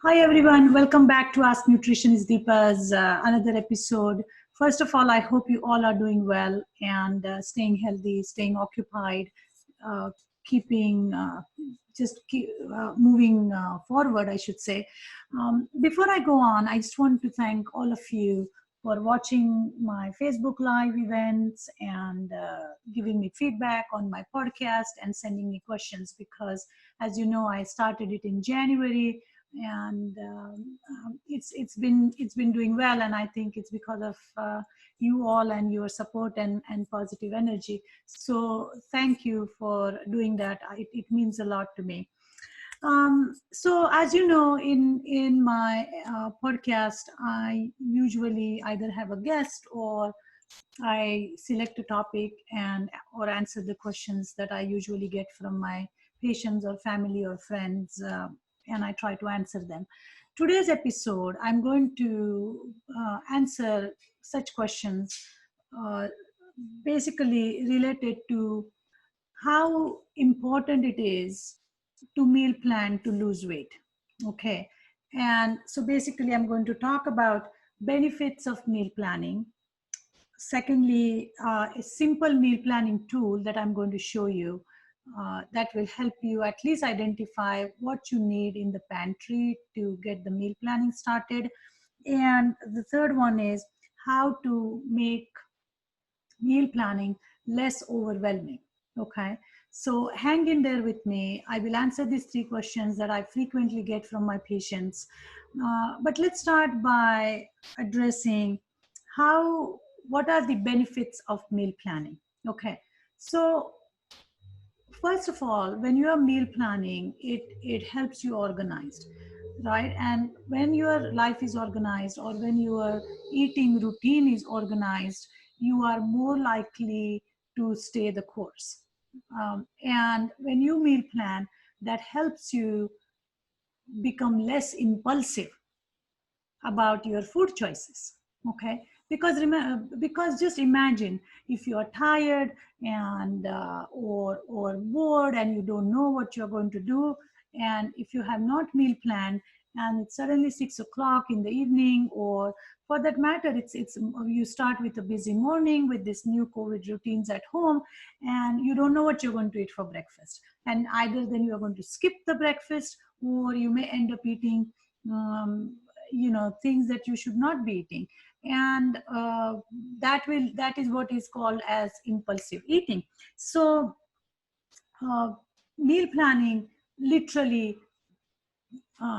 Hi everyone, welcome back to Ask Nutritionist Deepa's another episode. First of all, I hope you all are doing well and staying healthy, staying occupied, uh, keeping just keep, moving forward, I should say. Before I go on, I just want to thank all of you for watching my Facebook Live events and giving me feedback on my podcast and sending me questions because, as you know, I started it in January and it's been doing well, and I think it's because of you all and your support and positive energy. So thank you for doing that. It means a lot to me. So as you know, in my podcast, I usually either have a guest or I select a topic and or answer the questions that I usually get from my patients or family or friends, and I try to answer them. Today's episode, I'm going to answer such questions, uh, basically related to how important it is to meal plan to lose weight. Okay, and so basically, I'm going to talk about benefits of meal planning. Secondly, a simple meal planning tool that I'm going to show you that will help you at least identify what you need in the pantry to get the meal planning started. And the third one is how to make meal planning less overwhelming. Okay, so hang in there with me. I will answer these three questions that I frequently get from my patients. But let's start by addressing how what are the benefits of meal planning. Okay, so first of all, when you are meal planning, it helps you organized, right? And when your life is organized or when your eating routine is organized, you are more likely to stay the course. And when you meal plan, that helps you become less impulsive about your food choices. Okay, because just imagine if you are tired and or bored and you don't know what you're going to do, and if you have not meal planned and it's suddenly 6 o'clock in the evening, or for that matter it's you start with a busy morning with this new COVID routines at home, and you don't know what you're going to eat for breakfast, and either then you're going to skip the breakfast or you may end up eating um, things that you should not be eating, and that is what is called as impulsive eating. So uh, meal planning literally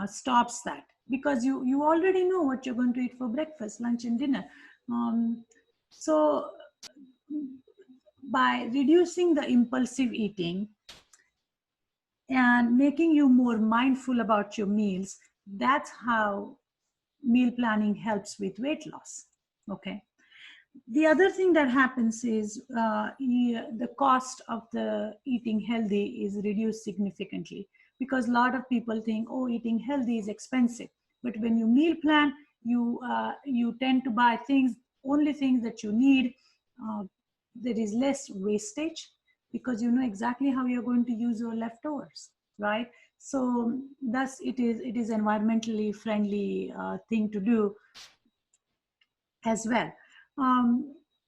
stops that, because you already know what you're going to eat for breakfast, lunch and dinner. So by reducing the impulsive eating and making you more mindful about your meals, that's how meal planning helps with weight loss. Okay, the other thing that happens is the cost of the eating healthy is reduced significantly, because a lot of people think, oh, eating healthy is expensive, but when you meal plan, you tend to buy things, only things that you need. uh, there is less wastage because you know exactly how you're going to use your leftovers, right? So thus it is environmentally friendly thing to do as well.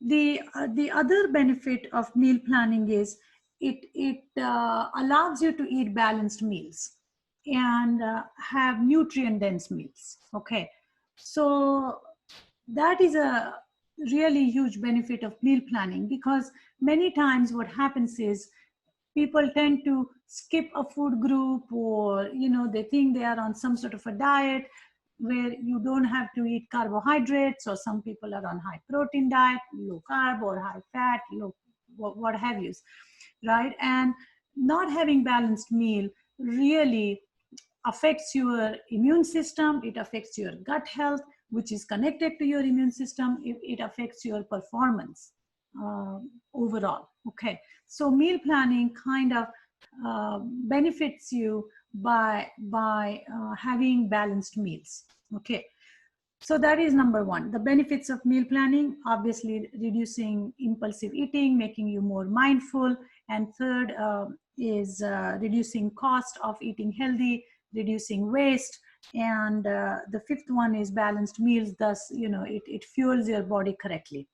The other benefit of meal planning is it allows you to eat balanced meals and have nutrient dense meals. Okay, so that is a really huge benefit of meal planning, because many times what happens is people tend to skip a food group, or they think they are on some sort of a diet where you don't have to eat carbohydrates, or some people are on high protein diet, low carb or high fat, low what have you, right? And not having balanced meal really affects your immune system, it affects your gut health, which is connected to your immune system, it affects your performance uh, overall. Okay, so meal planning kind of benefits you by having balanced meals. Okay, so that is number one, the benefits of meal planning, obviously reducing impulsive eating, making you more mindful. And third is reducing cost of eating healthy, reducing waste, And the fifth one is balanced meals. Thus, you know, it fuels your body correctly.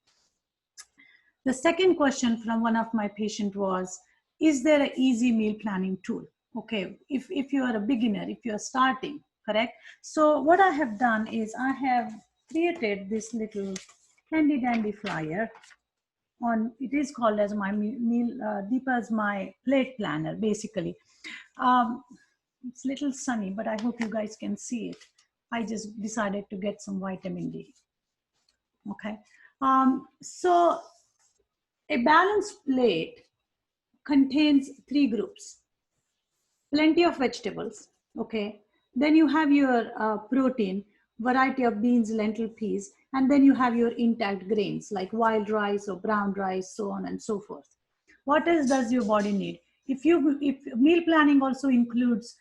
The second question from one of my patients was, is there an easy meal planning tool? Okay, if you are a beginner, if you are starting, correct? So what I have done is I have created this little handy dandy flyer on, it is called as my meal, Deepa's My Plate Planner, basically. It's a little sunny, but I hope you guys can see it. I just decided to get some vitamin D. Okay, so a balanced plate contains three groups. Plenty of vegetables, okay? Then you have your protein, variety of beans, lentil, peas, and then you have your intact grains like wild rice or brown rice, so on and so forth. What else does your body need? If meal planning also includes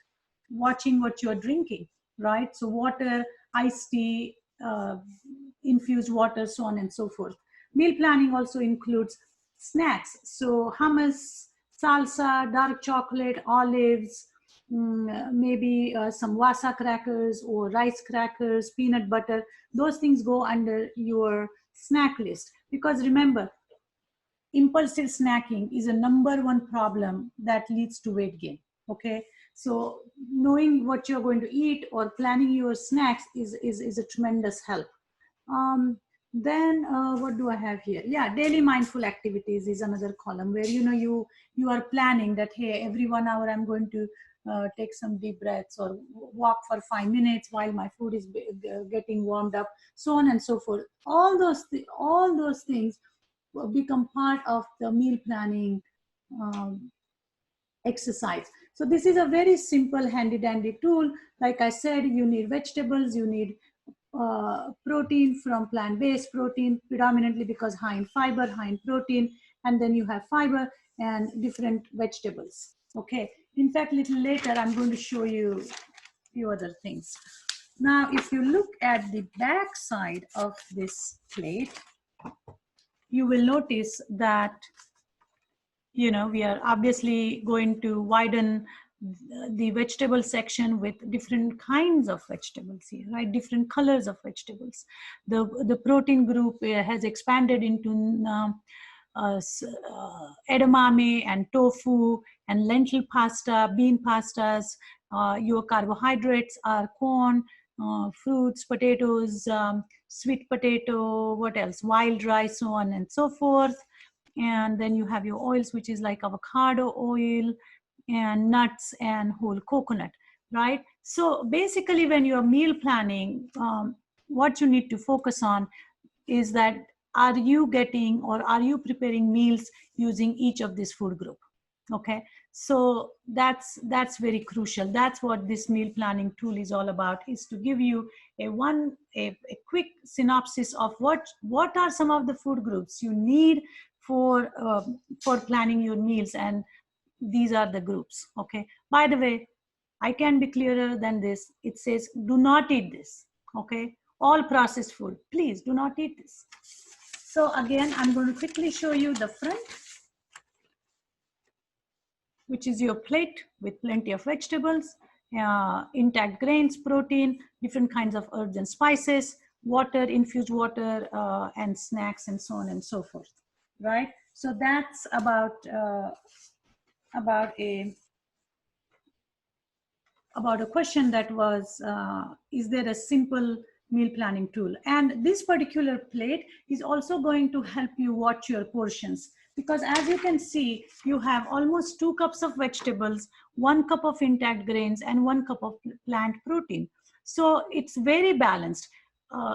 watching what you're drinking, right? So water, iced tea, infused water, so on and so forth. Meal planning also includes snacks. So hummus, salsa, dark chocolate, olives, maybe some wasa crackers or rice crackers, peanut butter. Those things go under your snack list. Because remember, impulsive snacking is a #1 problem that leads to weight gain. Okay, so knowing what you're going to eat or planning your snacks is a tremendous help. Then what do I have here? Yeah, daily mindful activities is another column where you are planning that, hey, every 1 hour I'm going to take some deep breaths or walk for 5 minutes while my food is getting warmed up, so on and so forth. All those things become part of the meal planning exercise. So this is a very simple handy dandy tool. Like I said, you need vegetables, you need protein from plant-based protein, predominantly because high in fiber, high in protein, and then you have fiber and different vegetables. Okay, in fact, a little later I'm going to show you a few other things. Now if you look at the back side of this plate, you will notice that we are obviously going to widen the vegetable section with different kinds of vegetables here, right? Different colors of vegetables. The protein group has expanded into edamame and tofu and lentil pasta, bean pastas. Your carbohydrates are corn, fruits, potatoes, sweet potato, what else? Wild rice, so on and so forth. And then you have your oils, which is like avocado oil and nuts and whole coconut, right? So basically when you're meal planning, what you need to focus on is that, are you getting or are you preparing meals using each of this food group? Okay, so that's very crucial. That's what this meal planning tool is all about, is to give you a quick synopsis of what are some of the food groups you need for planning your meals, and these are the groups. Okay, by the way, I can be clearer than this. It says do not eat this. Okay, all processed food, please do not eat this. So again, I'm going to quickly show you the front, which is your plate with plenty of vegetables, intact grains, protein, different kinds of herbs and spices, water, infused water, and snacks, and so on and so forth, right? So that's about a question that was, is there a simple meal planning tool? And this particular plate is also going to help you watch your portions, because as you can see, you have almost 2 cups of vegetables, 1 cup of intact grains, and 1 cup of plant protein. So it's very balanced.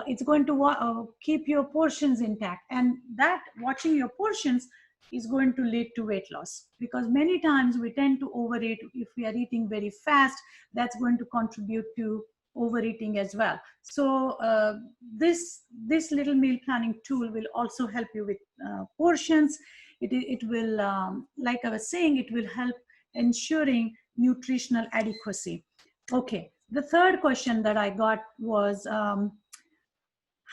It's going to keep your portions intact, and that watching your portions is going to lead to weight loss, because many times we tend to overeat. If we are eating very fast, that's going to contribute to overeating as well. So this little meal planning tool will also help you with portions. It will, like I was saying, it will help ensuring nutritional adequacy. Okay, the third question that I got was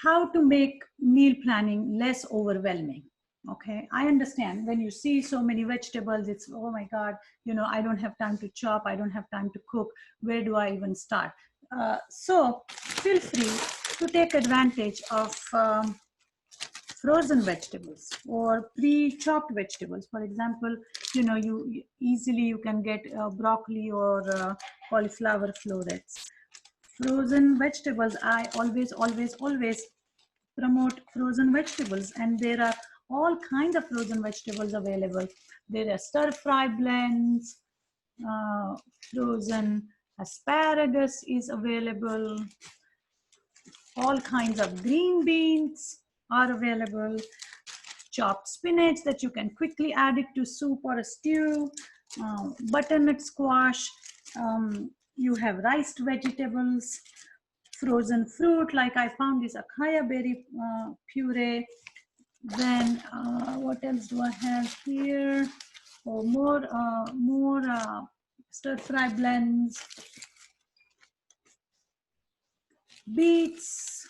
how to make meal planning less overwhelming. Okay, I understand when you see so many vegetables, it's, oh my God, I don't have time to chop, I don't have time to cook, where do I even start? So feel free to take advantage of frozen vegetables or pre-chopped vegetables. For example, you easily you can get broccoli or cauliflower florets. Frozen vegetables, I always promote frozen vegetables, and there are all kinds of frozen vegetables available. There are stir fry blends, uh, frozen asparagus is available, all kinds of green beans are available, chopped spinach that you can quickly add it to soup or a stew, butternut squash, you have riced vegetables, frozen fruit like I found is acai berry puree. Then what else do I have here? Oh, more stir fry blends, beets,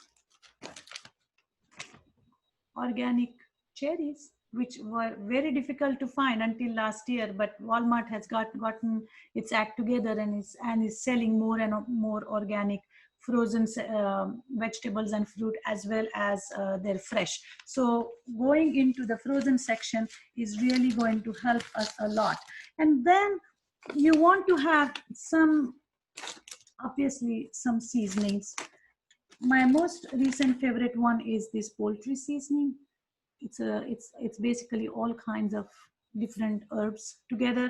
organic cherries, which were very difficult to find until last year, but Walmart has gotten its act together and is selling more and more organic frozen vegetables and fruit, as well as they're fresh. So going into the frozen section is really going to help us a lot. And then you want to have obviously some seasonings. My most recent favorite one is this poultry seasoning. It's basically all kinds of different herbs together,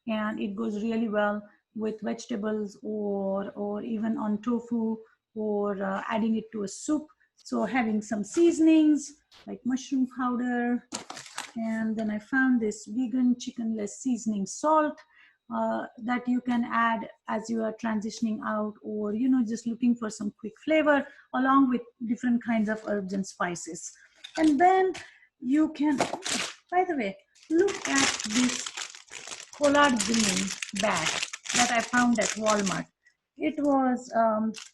and it goes really well with vegetables or even on tofu, or adding it to a soup. So having some seasonings like mushroom powder, and then I found this vegan chickenless seasoning salt that you can add as you are transitioning out, or just looking for some quick flavor, along with different kinds of herbs and spices. And then you can, by the way, look at this collard green bag that I found at Walmart. It was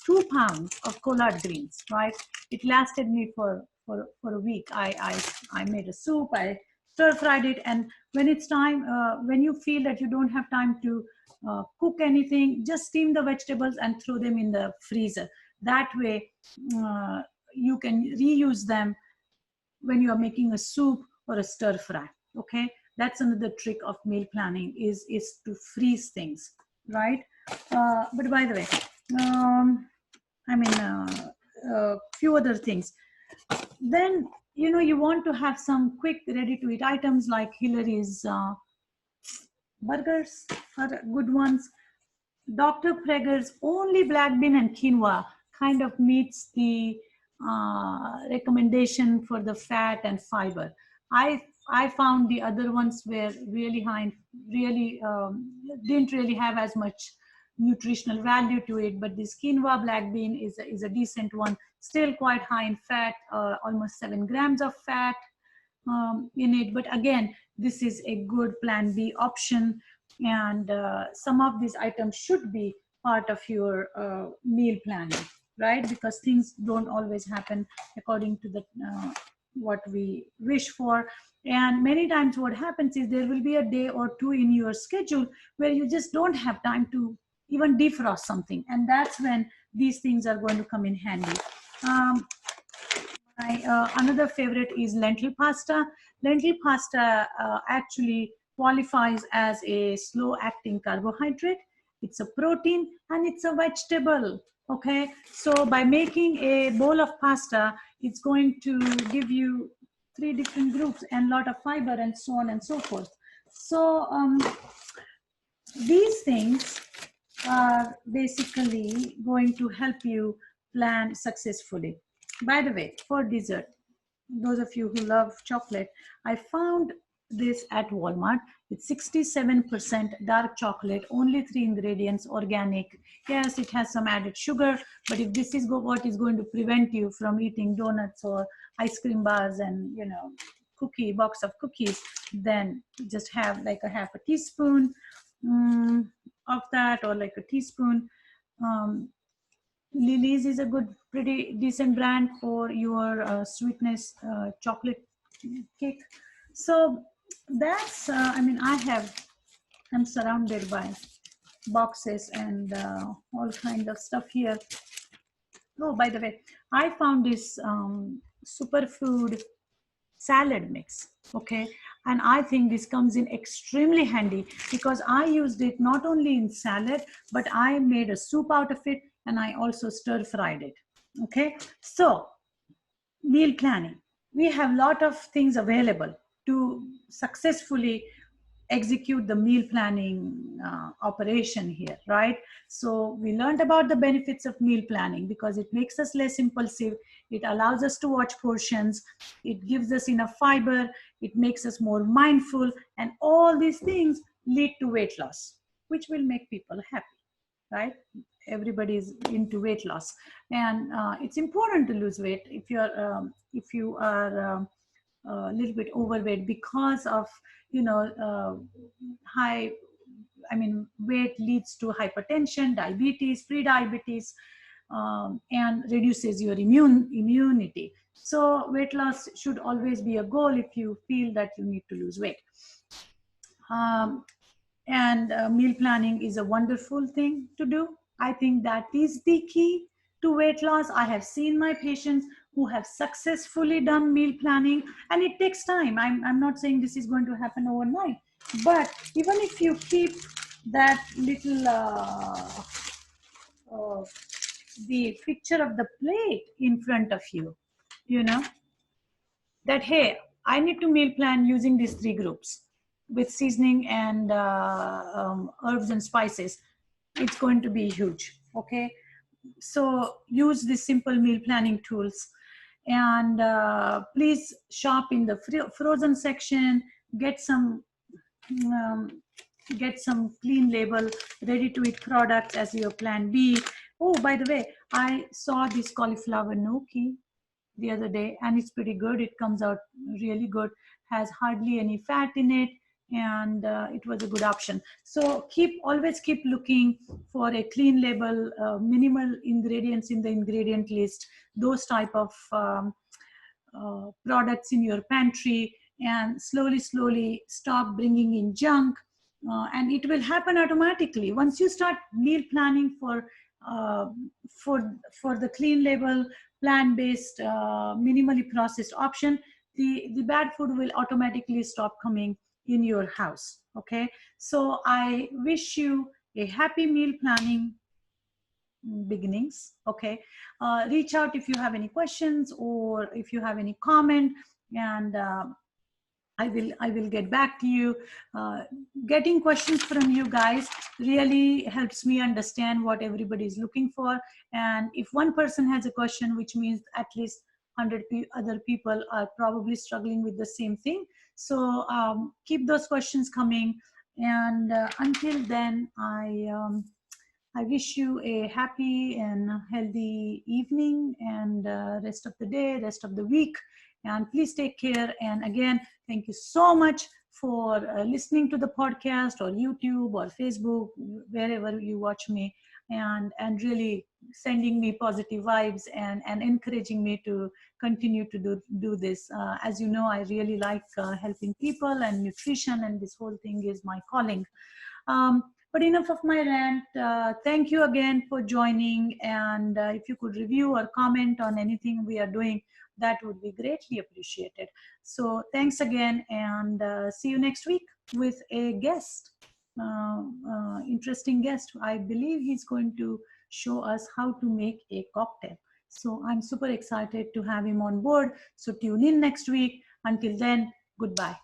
2 pounds of collard greens, right? It lasted me for a week. I made a soup, I stir fried it, and when it's time, when you feel that you don't have time to cook anything, just steam the vegetables and throw them in the freezer. That way, you can reuse them when you are making a soup or a stir fry. Okay, that's another trick of meal planning, is to freeze things, right? But by the way, I mean, few other things. Then you want to have some quick ready to eat items, like Hillary's burgers are good ones. Dr. Prager's only black bean and quinoa kind of meets the recommendation for the fat and fiber. I found the other ones were really high, really didn't really have as much nutritional value to it. But this quinoa black bean is a decent one, still quite high in fat, almost 7 grams of fat in it. But again, this is a good plan B option, and some of these items should be part of your meal planning, right? Because things don't always happen according to the what we wish for. And many times what happens is there will be a day or two in your schedule where you just don't have time to even defrost something, and that's when these things are going to come in handy. Another favorite is lentil pasta. Lentil pasta actually qualifies as a slow acting carbohydrate. It's a protein and it's a vegetable. Okay, so by making a bowl of pasta, it's going to give you 3 different groups and a lot of fiber, and so on and so forth. So these things are basically going to help you plan successfully. By the way, for dessert, those of you who love chocolate, I found this at Walmart. It's 67% dark chocolate, only 3 ingredients, organic. Yes, it has some added sugar, but if this is what is going to prevent you from eating donuts or ice cream bars and box of cookies, then just have like a half a teaspoon of that, or like a teaspoon. Lily's is a good, pretty decent brand for your sweetness chocolate cake. So that's, I'm surrounded by boxes and all kind of stuff here. Oh, by the way, I found this superfood salad mix. Okay, and I think this comes in extremely handy because I used it not only in salad, but I made a soup out of it, and I also stir fried it. Okay, so meal planning, we have a lot of things available to successfully execute the meal planning operation here, right? So we learned about the benefits of meal planning because it makes us less impulsive, it allows us to watch portions, it gives us enough fiber, it makes us more mindful, and all these things lead to weight loss, which will make people happy, right? Everybody is into weight loss, and it's important to lose weight if you are a little bit overweight because of high, I mean, weight leads to hypertension, diabetes, pre-diabetes, and reduces your immunity. So weight loss should always be a goal if you feel that you need to lose weight. And meal planning is a wonderful thing to do. I think that is the key to weight loss. I have seen my patients who have successfully done meal planning, and it takes time. I'm not saying this is going to happen overnight, but even if you keep that little the picture of the plate in front of you, you know, that hey, I need to meal plan using these three groups with seasoning and herbs and spices, it's going to be huge. Okay, so use these simple meal planning tools, and please shop in the frozen section, get some um, clean label ready to eat products as your plan B. Oh, by the way, I saw this cauliflower gnocchi the other day, and it's pretty good. It comes out really good, has hardly any fat in it, and it was a good option. So always keep looking for a clean label, minimal ingredients in the ingredient list, those type of products in your pantry, and slowly stop bringing in junk, and it will happen automatically once you start meal planning uh, for the clean label, plant-based, minimally processed option. The bad food will automatically stop coming in your house. Okay, so I wish you a happy meal planning beginnings. Okay, reach out if you have any questions or if you have any comment, and I will get back to you. Getting questions from you guys really helps me understand what everybody is looking for, and if one person has a question, which means at least 100 other people are probably struggling with the same thing. So keep those questions coming, and until then, I wish you a happy and healthy evening, and rest of the day, rest of the week. And please take care. And again, thank you so much for listening to the podcast or YouTube or Facebook, wherever you watch me, and really sending me positive vibes and encouraging me to continue to do this. As you know, I really like helping people and nutrition, and this whole thing is my calling. But enough of my rant. Thank you again for joining. And if you could review or comment on anything we are doing, that would be greatly appreciated. So thanks again, and see you next week with a guest, interesting guest. I believe he's going to show us how to make a cocktail. So I'm super excited to have him on board. So tune in next week. Until then, goodbye.